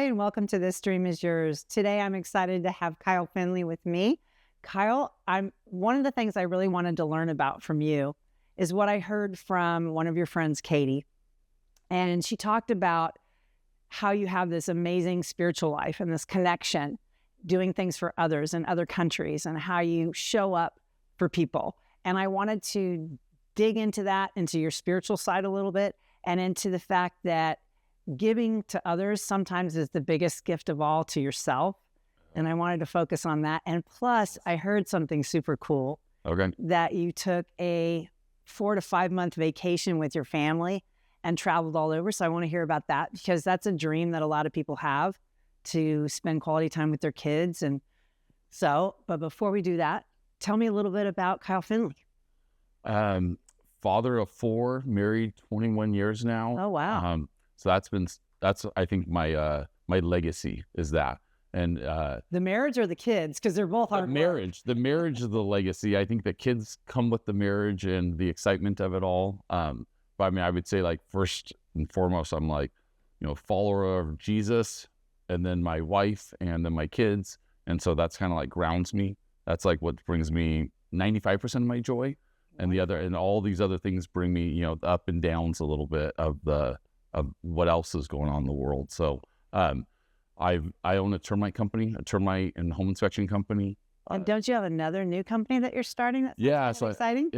and welcome to This Dream Is Yours. Today, I'm excited to have Kyle Finley with me. Kyle, one of the things I really wanted to learn about from you is what I heard from one of your friends, Katie. And she talked about how you have this amazing spiritual life and this connection, doing things for others in other countries, and how you show up for people. And I wanted to dig into that, into your spiritual side a little bit, and into the fact that giving to others sometimes is the biggest gift of all to yourself. And I wanted to focus on that. And plus, I heard something super cool. Okay. That you took a 4 to 5 month vacation with your family and traveled all over. So I want to hear about that, because that's a dream that a lot of people have, to spend quality time with their kids. And so, but before we do that, tell me a little bit about Kyle Finley. Father of 4, married 21 years now. Oh, wow. So that's I think my legacy is that. And the marriage or the kids, because they're both hard work. The marriage is the legacy. I think the kids come with the marriage and the excitement of it all. But I mean, I would say, like, first and foremost, I'm like, follower of Jesus, and then my wife, and then my kids. And so that's kind of like grounds me. That's like what brings me 95% of my joy. And all these other things bring me, the up and downs a little bit of what else is going on in the world. So I own a termite company, a termite and home inspection company. And don't you have another new company that you're starting? That's exciting.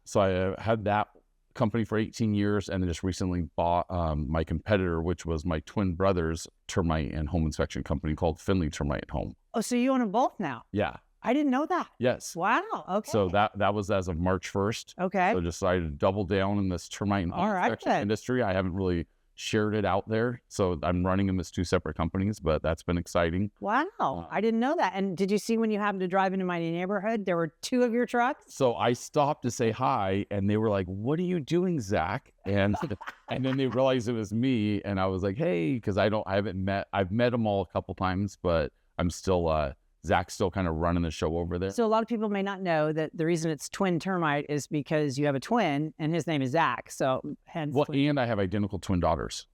So I had that company for 18 years, and then just recently bought my competitor, which was my twin brother's termite and home inspection company called Finley Termite and Home. Oh, so you own them both now? Yeah. I didn't know that. Yes. Wow. Okay. So that was as of March 1st. Okay. So decided to double down in this termite and home inspection industry. I haven't really shared it out there. So I'm running them as 2 separate companies, but that's been exciting. Wow. I didn't know that. And did you see when you happened to drive into my neighborhood, there were 2 of your trucks? So I stopped to say hi, and they were like, "What are you doing, Zach?" And then they realized it was me, and I was like, "Hey," because I've met them all a couple times, but I'm still, Zach's still kind of running the show over there. So a lot of people may not know that the reason it's twin termite is because you have a twin, and his name is Zach. So hence. Well, and I have identical twin daughters.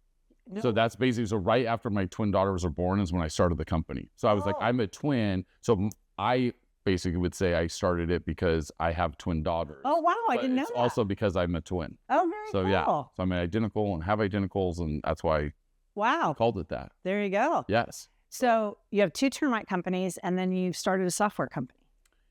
No. So that's basically, so right after my twin daughters were born is when I started the company. So I was like, I'm a twin. So I basically would say I started it because I have twin daughters. Oh, wow. I didn't know it's that. Also because I'm a twin. Oh, very cool. So yeah, so I'm an identical and have identicals, and that's why I called it that. There you go. Yes. So you have 2 termite companies, and then you've started a software company.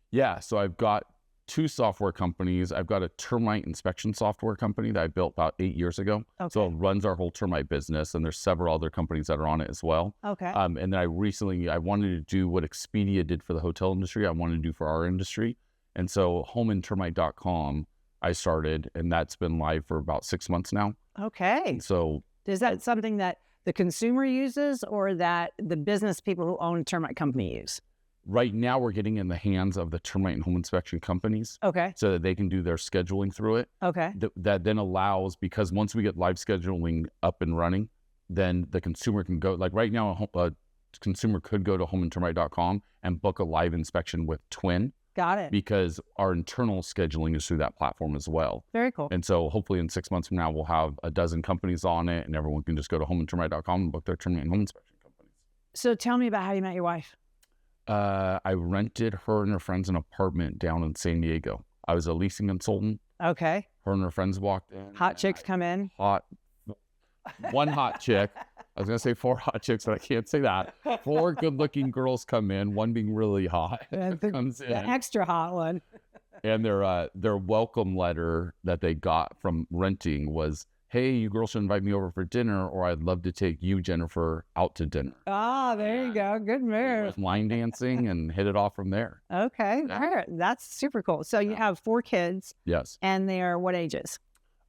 Yeah. So I've got 2 software companies. I've got a termite inspection software company that I built about 8 years ago. Okay. So it runs our whole termite business, and there's several other companies that are on it as well. Okay. And then I wanted to do what Expedia did for the hotel industry. I wanted to do for our industry. And so homeandtermite.com I started, and that's been live for about 6 months now. Okay. And so is that something that the consumer uses, or that the business people who own a termite company use? Right now, we're getting in the hands of the termite and home inspection companies. Okay. So that they can do their scheduling through it. Okay. That then allows, because once we get live scheduling up and running, then the consumer can go, like right now, a consumer could go to homeandtermite.com and book a live inspection with Twin. Got it. Because our internal scheduling is through that platform as well. Very cool. And so hopefully in 6 months from now, we'll have a dozen companies on it, and everyone can just go to homeandtermite.com and book their termite and home inspection companies. So tell me about how you met your wife. I rented her and her friends an apartment down in San Diego. I was a leasing consultant. Okay. Her and her friends walked in. Hot chicks come in. One hot chick. I was going to say 4 hot chicks, but I can't say that. 4 good-looking girls come in, one being really hot. Comes in. The extra hot one. And their welcome letter that they got from renting was, "Hey, you girls should invite me over for dinner, or I'd love to take you, Jennifer, out to dinner." Ah, there you go. Good move. Line dancing and hit it off from there. Okay. Yeah. All right. That's super cool. So you have 4 kids. Yes. And they are what ages?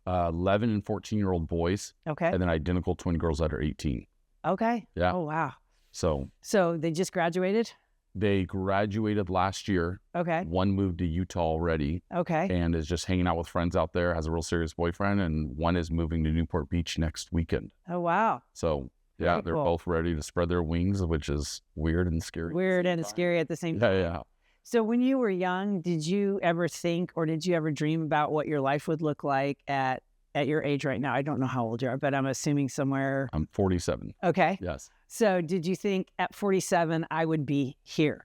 11 and 14-year-old boys. Okay. And then identical twin girls that are 18. Okay. Yeah. Oh, wow. So they just graduated? They graduated last year. Okay. One moved to Utah already. Okay. And is just hanging out with friends out there, has a real serious boyfriend, and one is moving to Newport Beach next weekend. Oh, wow. So, yeah, they're both ready to spread their wings, which is weird and scary. Weird and scary at the same time. Yeah. So when you were young, did you ever think, or did you ever dream about what your life would look like at your age right now? I don't know how old you are, but I'm assuming somewhere. I'm 47. Okay. Yes. So did you think at 47 I would be here?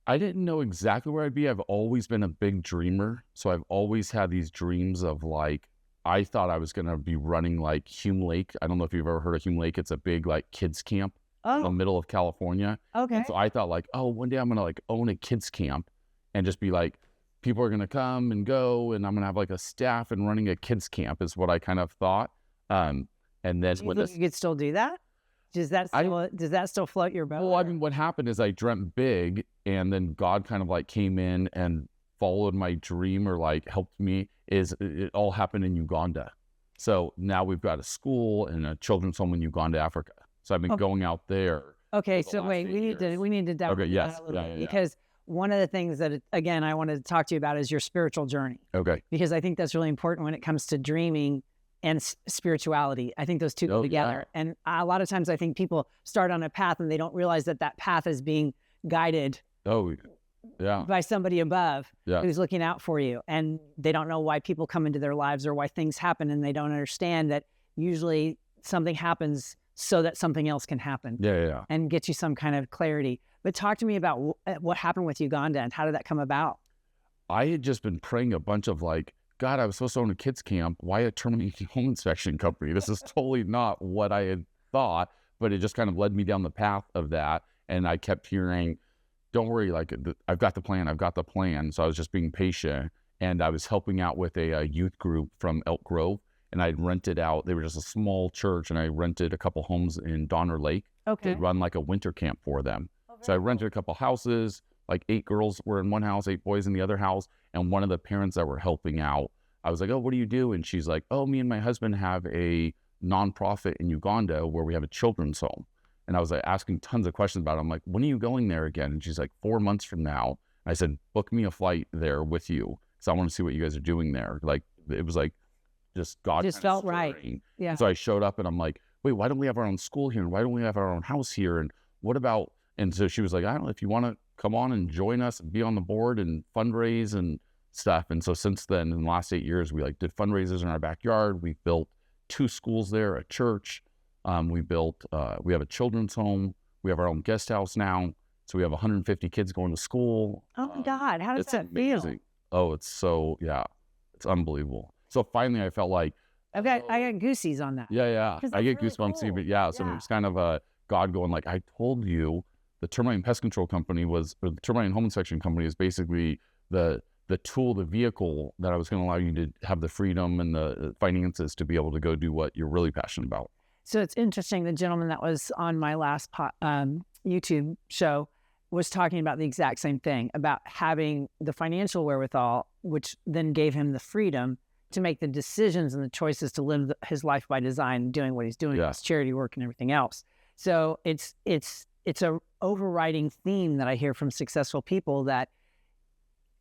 I didn't know exactly where I'd be. I've always been a big dreamer. So I've always had these dreams of like, I thought I was going to be running like Hume Lake. I don't know if you've ever heard of Hume Lake. It's a big like kids camp in the middle of California. Okay. And so I thought like, oh, one day I'm going to like own a kids camp and just be like, people are going to come and go and I'm going to have like a staff and running a kids camp is what I kind of thought. And then Do you think you could still do that? Does that still float your boat? Well, I mean, what happened is I dreamt big and then God kind of like came in and followed my dream or like helped me. It all happened in Uganda. So now we've got a school and a children's home in Uganda, Africa. So I've been going out there. Okay, so wait, we need to dive into that a little bit because one of the things that, again, I wanted to talk to you about is your spiritual journey. Okay. Because I think that's really important when it comes to dreaming and spirituality. I think those two go together. Yeah. And a lot of times I think people start on a path and they don't realize that that path is being guided by somebody above who's looking out for you. And they don't know why people come into their lives or why things happen. And they don't understand that usually something happens so that something else can happen and get you some kind of clarity. But talk to me about what happened with Uganda and how did that come about? I had just been praying a bunch of like, God, I was supposed to own a kids camp. Why a termite home inspection company? This is totally not what I had thought, but it just kind of led me down the path of that. And I kept hearing, don't worry, like I've got the plan. I've got the plan. So I was just being patient and I was helping out with a youth group from Elk Grove and I'd rented out, they were just a small church and I rented a couple homes in Donner Lake to run like a winter camp for them. So I rented a couple houses, like 8 girls were in one house, 8 boys in the other house. And one of the parents that were helping out, I was like, oh, what do you do? And she's like, oh, me and my husband have a nonprofit in Uganda where we have a children's home. And I was like asking tons of questions about it. I'm like, when are you going there again? And she's like, 4 months from now. I said, book me a flight there with you. So I want to see what you guys are doing there. Like, it was like, just God just felt right. Yeah. So I showed up and I'm like, wait, why don't we have our own school here? And why don't we have our own house here? And what about, and so she was like, I don't know if you want to come on and join us and be on the board and fundraise and stuff. And so since then, in the last 8 years, we like did fundraisers in our backyard. We built 2 schools there, a church. We have a children's home. We have our own guest house now. So we have 150 kids going to school. Oh my God. How does that feel? Oh, it's it's unbelievable. So finally I felt like, I got goosies on that. Yeah. I get really goosebumps cool. even. Yeah. So it's kind of God going like, I told you the termite and pest control company or the termite and home inspection company is basically the tool, the vehicle that I was going to allow you to have the freedom and the finances to be able to go do what you're really passionate about. So it's interesting. The gentleman that was on my last YouTube show was talking about the exact same thing, about having the financial wherewithal, which then gave him the freedom to make the decisions and the choices to live his life by design, doing what he's doing, his charity work and everything else. So it's a overriding theme that I hear from successful people that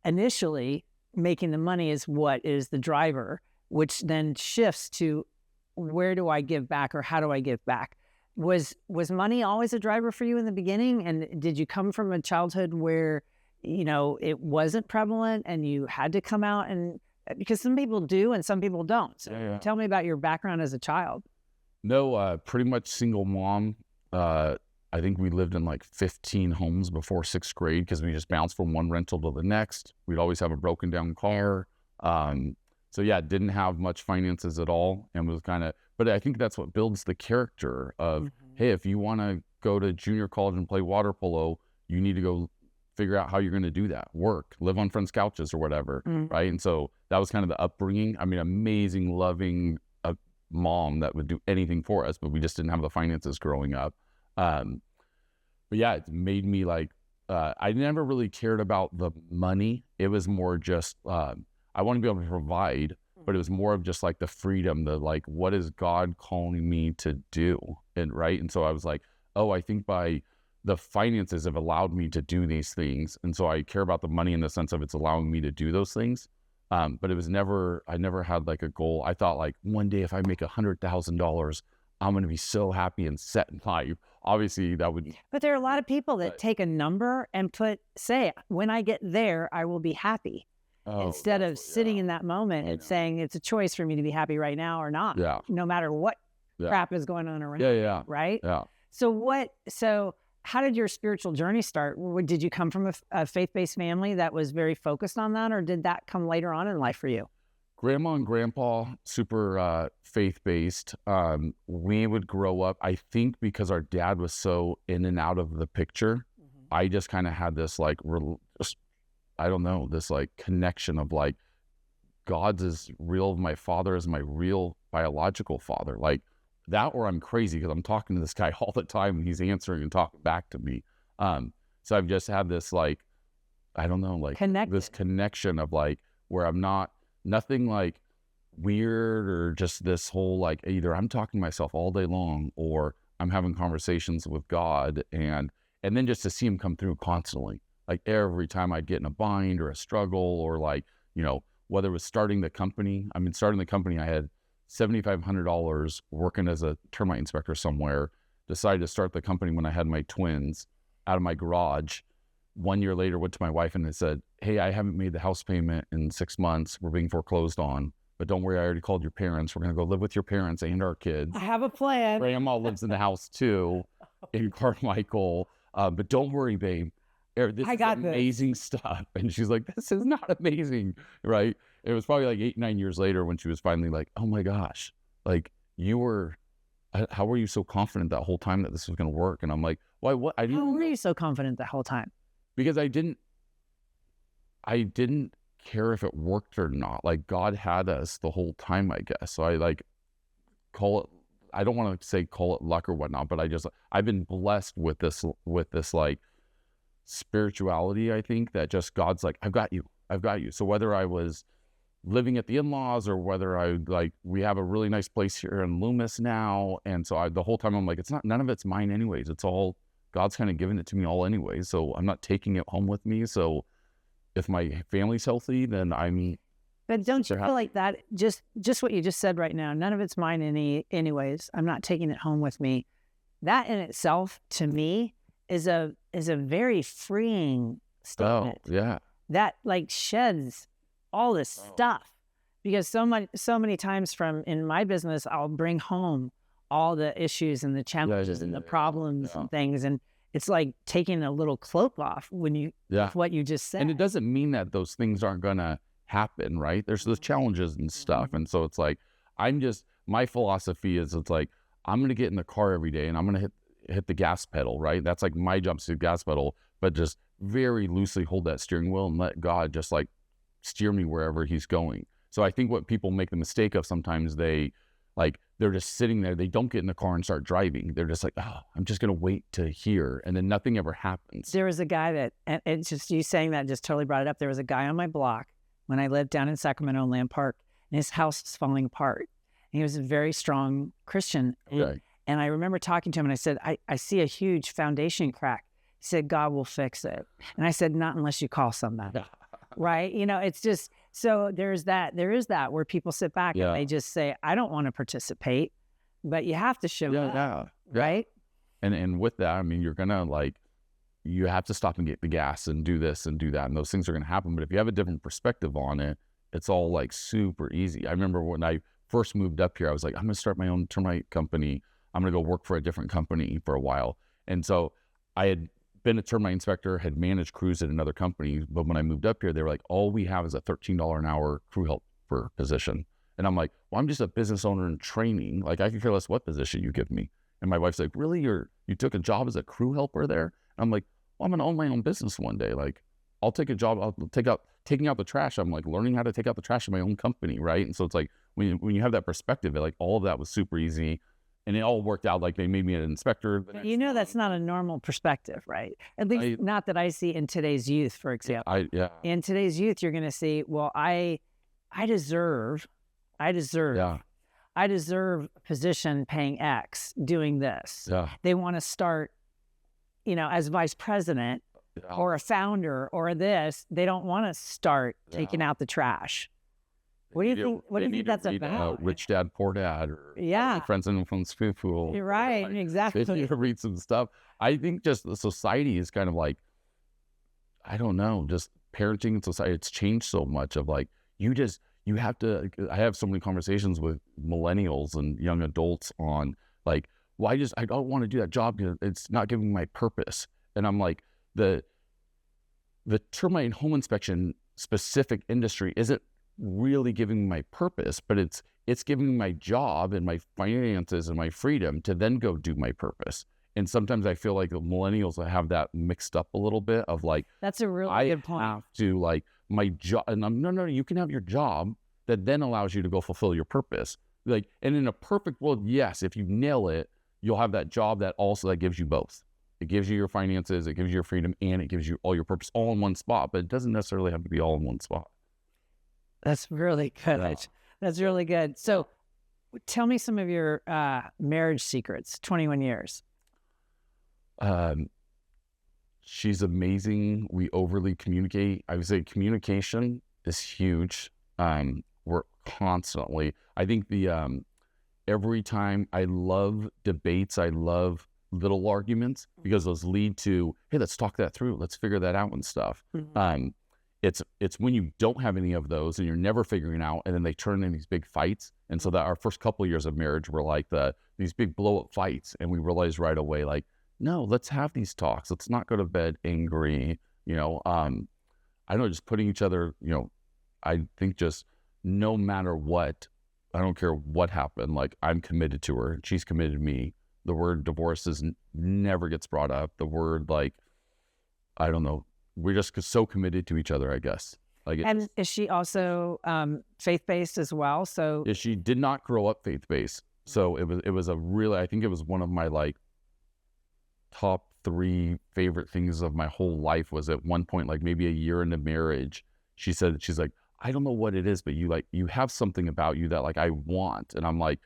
initially making the money is what is the driver, which then shifts to where do I give back or how do I give back? Was money always a driver for you in the beginning? And did you come from a childhood where, it wasn't prevalent and you had to come out and, because some people do and some people don't. So tell me about your background as a child. No, pretty much single mom. I think we lived in like 15 homes before 6th grade because we just bounced from one rental to the next. We'd always have a broken down car. So didn't have much finances at all and was but I think that's what builds the character of, hey, if you want to go to junior college and play water polo, you need to go figure out how you're going to do that, work, live on friends' couches or whatever, right? And so that was kind of the upbringing. I mean, amazing, loving mom that would do anything for us, but we just didn't have the finances growing up. But it made me like, I never really cared about the money. It was more just, I want to be able to provide, but it was more of just like the freedom, the like, what is God calling me to do? And right. And so I was like, oh, I think by the finances have allowed me to do these things. And so I care about the money in the sense of it's allowing me to do those things. But it was I never had like a goal. I thought like one day if I make $100,000, I'm going to be so happy and set in life. Obviously that would. But there are a lot of people that take a number and say, when I get there, I will be happy. Instead of sitting in that moment and saying it's a choice for me to be happy right now or not. No matter what crap is going on around. Yeah. Right. Yeah. So how did your spiritual journey start? Did you come from a faith-based family that was very focused on that, or did that come later on in life for you? Grandma and grandpa, super faith-based. We would grow up, I think because our dad was so in and out of the picture, I just kind of had this like, I don't know, this like connection of like, God's is real. My father is my real biological father. Like that, or I'm crazy because I'm talking to this guy all the time and he's answering and talking back to me. So I've just had this like, I don't know, like this connection of like, where I'm nothing like weird or just this whole like, either I'm talking to myself all day long or I'm having conversations with God, and then just to see him come through constantly, like every time I'd get in a bind or a struggle, or like, you know, whether it was starting the company. I mean, starting the company, I had $7,500 working as a termite inspector somewhere, decided to start the company when I had my twins out of my garage. 1 year later, went to my wife and I said, hey, I haven't made the house payment in 6 months. We're being foreclosed on, but don't worry, I already called your parents. We're going to go live with your parents and our kids. I have a plan. Grandma lives in the house too in Carmichael. But don't worry, babe. This is amazing stuff. And she's like, this is not amazing, right? It was probably like 8-9 years later when she was finally like, oh my gosh, like how were you so confident that whole time that this was going to work? And I'm like, why? What? How were you so confident the whole time? Because I didn't care if it worked or not. Like God had us the whole time, I guess. So I like call it, I don't want to say call it luck or whatnot, but I've been blessed with this like spirituality. I think that just God's like, I've got you. So whether I was living at the in-laws or whether we have a really nice place here in Loomis now. And so the whole time I'm like, none of it's mine anyways. It's all God's kind of given it to me all anyway. So I'm not taking it home with me. So if my family's healthy, then But don't you feel like that, just what you just said right now, none of it's mine anyways. I'm not taking it home with me. That in itself, to me, is a very freeing statement. Oh, yeah. That like sheds all this stuff, because so many times in my business, I'll bring home all the issues and the challenges and the problems and things. And it's like taking a little cloak off with what you just said. And it doesn't mean that those things aren't going to happen, right? There's those challenges and stuff. And so it's like, my philosophy is it's like, I'm going to get in the car every day and I'm going to hit the gas pedal, right? That's like my jump to the gas pedal, but just very loosely hold that steering wheel and let God just like steer me wherever he's going. So I think what people make the mistake of sometimes, they're just sitting there, they don't get in the car and start driving. They're just like, oh, I'm just going to wait to hear. And then nothing ever happens. There was a guy that, and it's just you saying that just totally brought it up. There was a guy on my block when I lived down in Sacramento in Land Park, and his house was falling apart. And he was a very strong Christian. Okay. And I remember talking to him and I said, I see a huge foundation crack. He said, God will fix it. And I said, not unless you call somebody. Right? You know, it's just, so there is that where people sit back and they just say, I don't want to participate, but you have to show up. Right? And with that, I mean, you're going to you have to stop and get the gas and do this and do that. And those things are going to happen. But if you have a different perspective on it, it's all like super easy. I remember when I first moved up here, I was like, I'm going to start my own termite company. I'm going to go work for a different company for a while. And so I had been a termite inspector, had managed crews at another company. But when I moved up here, they were like, all we have is a $13 an hour crew helper position. And I'm like, well, I'm just a business owner in training. Like, I can care less what position you give me. And my wife's like, really? You took a job as a crew helper there? And I'm like, well, I'm going to own my own business one day. Like, I'll take a job. I'll taking out the trash. I'm like learning how to take out the trash in my own company. Right. And so it's like, when you have that perspective, like all of that was super easy. And it all worked out. Like they made me an inspector. That's not a normal perspective, right? At least not that I see in today's youth, for example. In today's youth, you're going to see, well, I deserve a position paying X doing this. Yeah. They want to start, as vice president or a founder or this. They don't want to start taking out the trash. What do you think? What do you think that's about? Rich Dad, Poor Dad, or Friends and Influence Fool. You're right, exactly. They need to read some stuff. I think just the society is kind of like, I don't know, just parenting and society. It's changed so much of like, you you have to, I have so many conversations with millennials and young adults on like, well, I don't want to do that job because it's not giving me my purpose. And I'm like, the termite and home inspection specific industry isn't really giving me my purpose, but it's giving me my job and my finances and my freedom to then go do my purpose. And sometimes I feel like the millennials have that mixed up a little bit of like, that's a really good point. I have to like my job, and no, you can have your job that then allows you to go fulfill your purpose. Like, and in a perfect world, yes, if you nail it, you'll have that job that gives you both. It gives you your finances, it gives you your freedom, and it gives you all your purpose all in one spot, but it doesn't necessarily have to be all in one spot. That's really good. Yeah. That's really good. So tell me some of your marriage secrets, 21 years. She's amazing. We overly communicate. I would say communication is huge. We're constantly, I think every time I love debates, I love little arguments because those lead to, hey, let's talk that through. Let's figure that out and stuff. Mm-hmm. It's when you don't have any of those and you're never figuring out, and then they turn into these big fights. And so that our first couple of years of marriage were like these big blow up fights. And we realized right away, like, no, let's have these talks. Let's not go to bed angry. I don't know, just putting each other, I think just no matter what, I don't care what happened, like I'm committed to her and she's committed to me. The word divorce never gets brought up. The word, like, I don't know, we're just so committed to each other, I guess. And is she also faith-based as well? So she did not grow up faith-based. So it was a really, I think it was one of my like top 3 favorite things of my whole life. Was at one point, like maybe a year into marriage, she said, she's like, I don't know what it is, but you have something about you that like I want. And I'm like,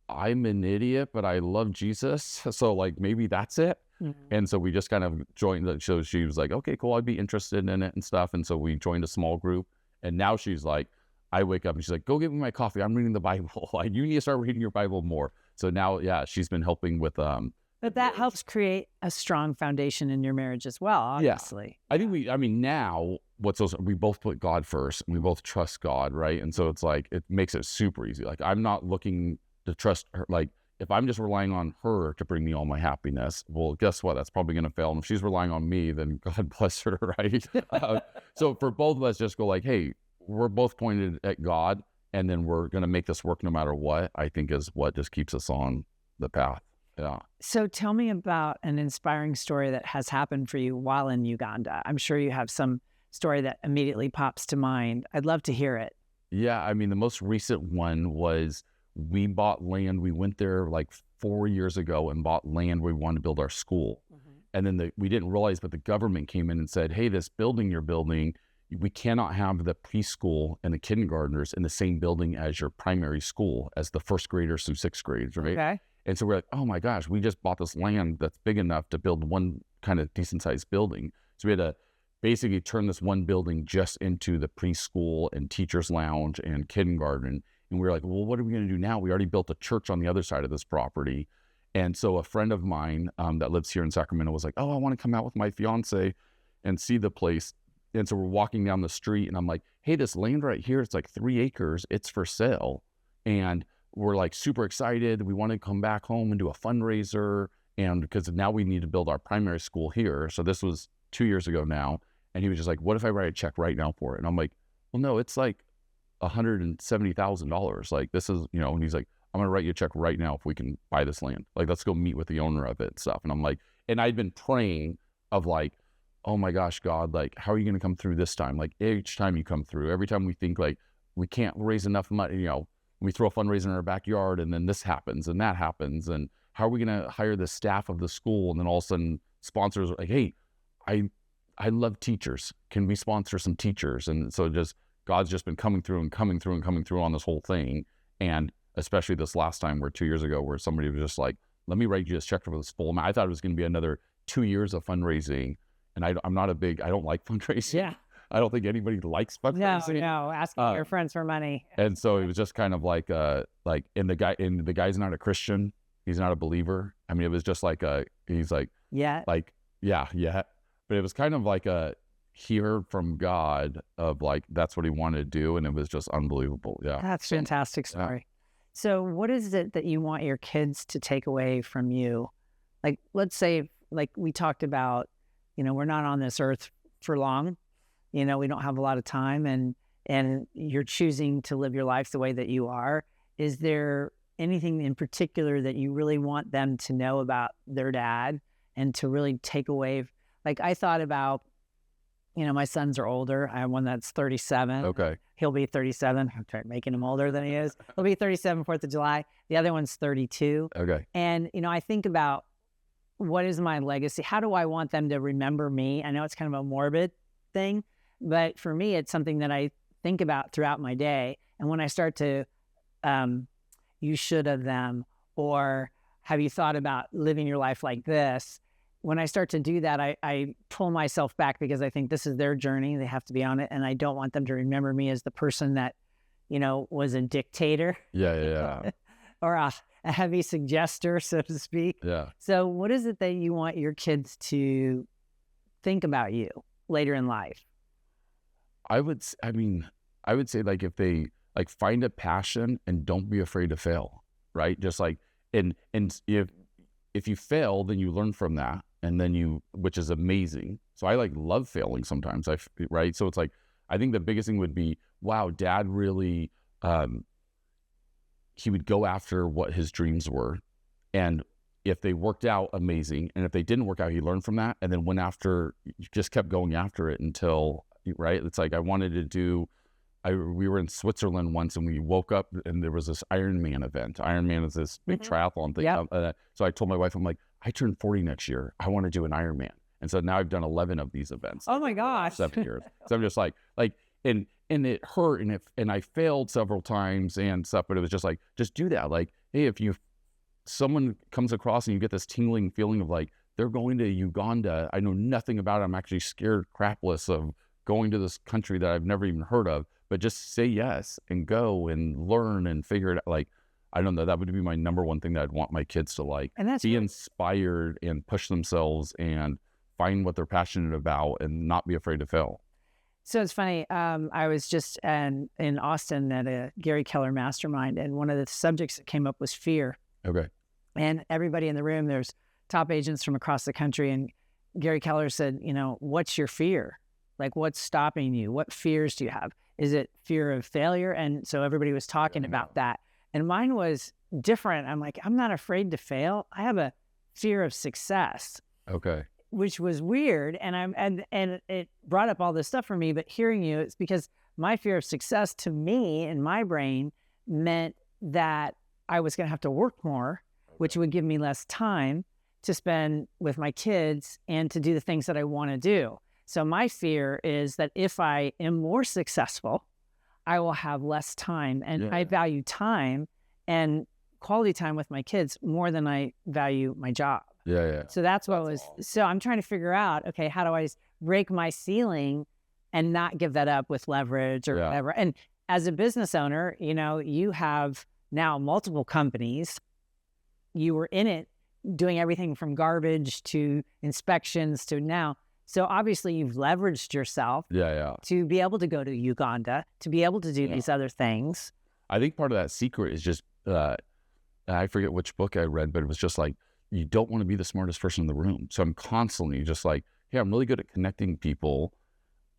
I'm an idiot, but I love Jesus. So like, maybe that's it. Mm-hmm. And so we just kind of joined. So she was like, okay, cool, I'd be interested in it and stuff. And so we joined a small group. And now she's like, I wake up and she's like, go give me my coffee. I'm reading the Bible. Like, you need to start reading your Bible more. So now, yeah, she's been helping with, but that helps create a strong foundation in your marriage as well, obviously. Yeah. I think now we both put God first and we both trust God, right? And so it's like, it makes it super easy. Like, I'm not looking to trust her. Like, if I'm just relying on her to bring me all my happiness, well, guess what? That's probably going to fail. And if she's relying on me, then God bless her, right? So for both of us, just go like, hey, we're both pointed at God, and then we're going to make this work no matter what, I think is what just keeps us on the path. Yeah. So tell me about an inspiring story that has happened for you while in Uganda. I'm sure you have some story that immediately pops to mind. I'd love to hear it. Yeah. I mean, the most recent one was we bought land. We went there like 4 years ago and bought land where we wanted to build our school. Mm-hmm. And then we didn't realize, but the government came in and said, hey, this building you're building, we cannot have the preschool and the kindergartners in the same building as your primary school, as the first graders through sixth grades, right? Okay. And so we're like, oh my gosh, we just bought this land that's big enough to build one kind of decent sized building. So we had to basically turn this one building just into the preschool and teacher's lounge and kindergarten. And we were like, well, what are we going to do now? We already built a church on the other side of this property. And so a friend of mine that lives here in Sacramento was like, oh, I want to come out with my fiance and see the place. And so we're walking down the street and I'm like, hey, this land right here, it's like 3 acres. It's for sale. And we're like super excited. We want to come back home and do a fundraiser. And because now we need to build our primary school here. So this was 2 years ago now. And he was just like, what if I write a check right now for it? And I'm like, well, no, it's like $170,000. Like, this is, and he's like, I'm going to write you a check right now if we can buy this land. Like, let's go meet with the owner of it and stuff. And I'm like, and I'd been praying of like, oh my gosh, God, like, how are you going to come through this time? Like, each time you come through, every time we think like we can't raise enough money, we throw a fundraiser in our backyard and then this happens and that happens. And how are we going to hire the staff of the school? And then all of a sudden sponsors are like, hey, I love teachers. Can we sponsor some teachers? And so God's just been coming through on this whole thing. And especially this last time where 2 years ago, where somebody was just like, let me write you this check for this full amount. I thought it was going to be another 2 years of fundraising. And I don't like fundraising. Yeah. I don't think anybody likes fundraising. No, asking your friends for money. And so it was just kind of like, and the guy's not a Christian. He's not a believer. I mean, it was just like, he's like, yeah. Like, yeah. But it was kind of like hear from God of like, that's what he wanted to do. And it was just unbelievable. Yeah. That's a fantastic Yeah. story. So what is it that you want your kids to take away from you? Like, let's say, like we talked about, we're not on this earth for long. We don't have a lot of time, and you're choosing to live your life the way that you are. Is there anything in particular that you really want them to know about their dad and to really take away? Like I thought about, my sons are older. I have one that's 37. Okay. He'll be 37. I'm trying making him older than he is. He'll be 37, 4th of July. The other one's 32. Okay. And, I think about what is my legacy? How do I want them to remember me? I know it's kind of a morbid thing, but for me, it's something that I think about throughout my day. And when I start to, you should have them, or have you thought about living your life like this? When I start to do that, I pull myself back because I think this is their journey. They have to be on it. And I don't want them to remember me as the person that, was a dictator. Yeah. Or a heavy suggester, so to speak. Yeah. So what is it that you want your kids to think about you later in life? I would say like if they like find a passion and don't be afraid to fail, right? Just like, and if you fail, then you learn from that. And then which is amazing. So I like love failing sometimes, right? So it's like, I think the biggest thing would be, wow, dad really, he would go after what his dreams were. And if they worked out, amazing. And if they didn't work out, he learned from that and then just kept going after it until, right? It's like, we were in Switzerland once and we woke up and there was this Ironman event. Ironman is this big triathlon thing. Yep. So I told my wife, I'm like, I turn 40 next year. I want to do an Ironman. And so now I've done 11 of these events. Oh my gosh. 7 years. So I'm just like, and it hurt and I failed several times and stuff, but it was just like, just do that. Like, hey, if someone comes across and you get this tingling feeling of like, they're going to Uganda. I know nothing about it. I'm actually scared crapless of going to this country that I've never even heard of, but just say yes and go and learn and figure it out. Like, I don't know, that would be my number one thing that I'd want my kids to like, and that's be inspired and push themselves and find what they're passionate about and not be afraid to fail. So it's funny. I was just in Austin at a Gary Keller mastermind, and one of the subjects that came up was fear. Okay. And everybody in the room, there's top agents from across the country. And Gary Keller said, what's your fear? Like, what's stopping you? What fears do you have? Is it fear of failure? And so everybody was talking about that. And mine was different. I'm like, I'm not afraid to fail. I have a fear of success. Okay. Which was weird. And it brought up all this stuff for me. But hearing you, it's because my fear of success to me in my brain meant that I was going to have to work more, which would give me less time to spend with my kids and to do the things that I want to do. So my fear is that if I am more successful, I will have less time. And I value time and quality time with my kids more than I value my job. Yeah. So that's awesome. So I'm trying to figure out, okay, how do I break my ceiling and not give that up with leverage or whatever? And as a business owner, you have now multiple companies. You were in it doing everything from garbage to inspections to now. So obviously you've leveraged yourself to be able to go to Uganda, to be able to do these other things. I think part of that secret is just, I forget which book I read, but it was just like, you don't want to be the smartest person in the room. So I'm constantly just like, hey, I'm really good at connecting people.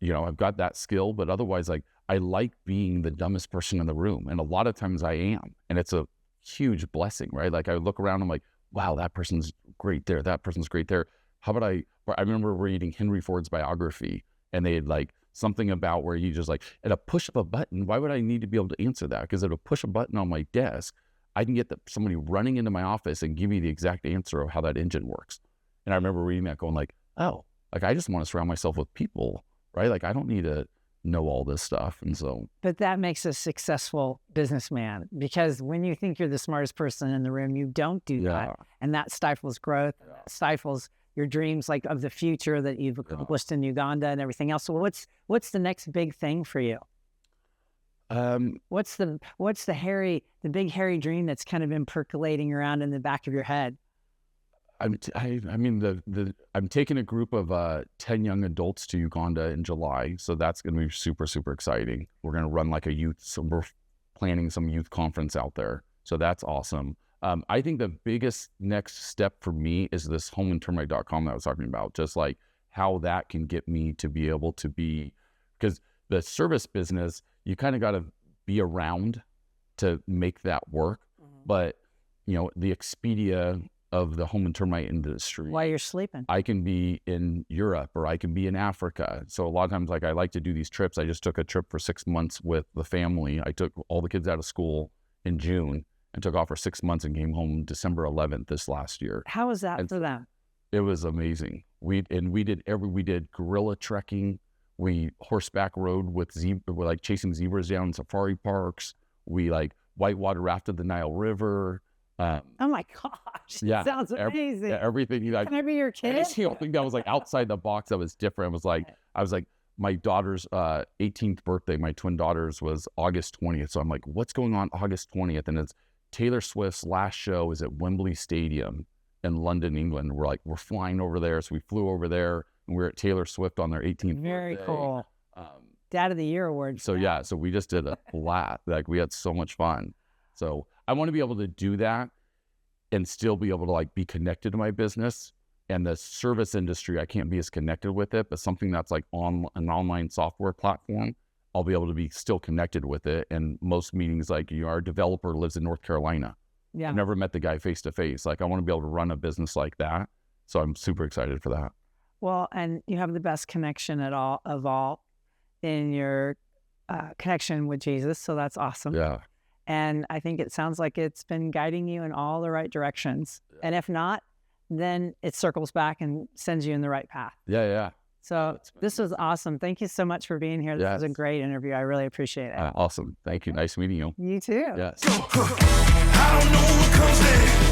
I've got that skill, but otherwise, like, I like being the dumbest person in the room. And a lot of times I am. And it's a huge blessing, right? Like, I look around, I'm like, wow, that person's great there. That person's great there. How about I remember reading Henry Ford's biography, and they had like something about where you just like, at a push of a button, why would I need to be able to answer that? Because at a push a button on my desk, I can get somebody running into my office and give me the exact answer of how that engine works. And I remember reading that going like, oh, like, I just want to surround myself with people, right? Like, I don't need to know all this stuff. And so. But that makes a successful businessman, because when you think you're the smartest person in the room, you don't do that. And that stifles growth, stifles your dreams, like of the future that you've accomplished in Uganda and everything else. So what's the next big thing for you? What's the big hairy dream that's kind of been percolating around in the back of your head? I'm taking a group of 10 young adults to Uganda in July, so that's going to be super, super exciting. We're going to run like we're planning some youth conference out there, so that's awesome. I think the biggest next step for me is this homeandtermite.com that I was talking about, just like how that can get me to be able to be, because the service business, you kind of got to be around to make that work. But, the Expedia of the home and termite industry. While you're sleeping. I can be in Europe or I can be in Africa. So a lot of times, like I like to do these trips. I just took a trip for 6 months with the family. I took all the kids out of school in June and took off for 6 months and came home December 11th this last year. How was that for them? It was amazing. We did gorilla trekking. We horseback rode with like chasing zebras down in safari parks. We like whitewater rafted the Nile River. Oh my gosh! Yeah, sounds amazing. Everything. Can I be your kid? It's the only thing that was like outside the box that was different. I was like, my daughter's 18th birthday, my twin daughter's was August 20th. So I'm like, what's going on August 20th? And it's Taylor Swift's last show is at Wembley Stadium in London, England. We're flying over there, so we flew over there, and we were at Taylor Swift on their 18th Very birthday. cool. Dad of the Year award. So yeah, so we just did a blast. Like we had so much fun. So I want to be able to do that and still be able to like be connected to my business. And the service industry, I can't be as connected with it, but something that's like on an online software platform, I'll be able to be still connected with it. And most meetings, like our developer lives in North Carolina. Yeah. I've never met the guy face to face. Like I want to be able to run a business like that. So I'm super excited for that. Well, and you have the best connection of all in your connection with Jesus. So that's awesome. Yeah. And I think it sounds like it's been guiding you in all the right directions. Yeah. And if not, then it circles back and sends you in the right path. Yeah. So this was awesome. Thank you so much for being here. This was a great interview. I really appreciate it. Awesome. Thank you. Nice meeting you. You too. Yes. I don't know what comes next.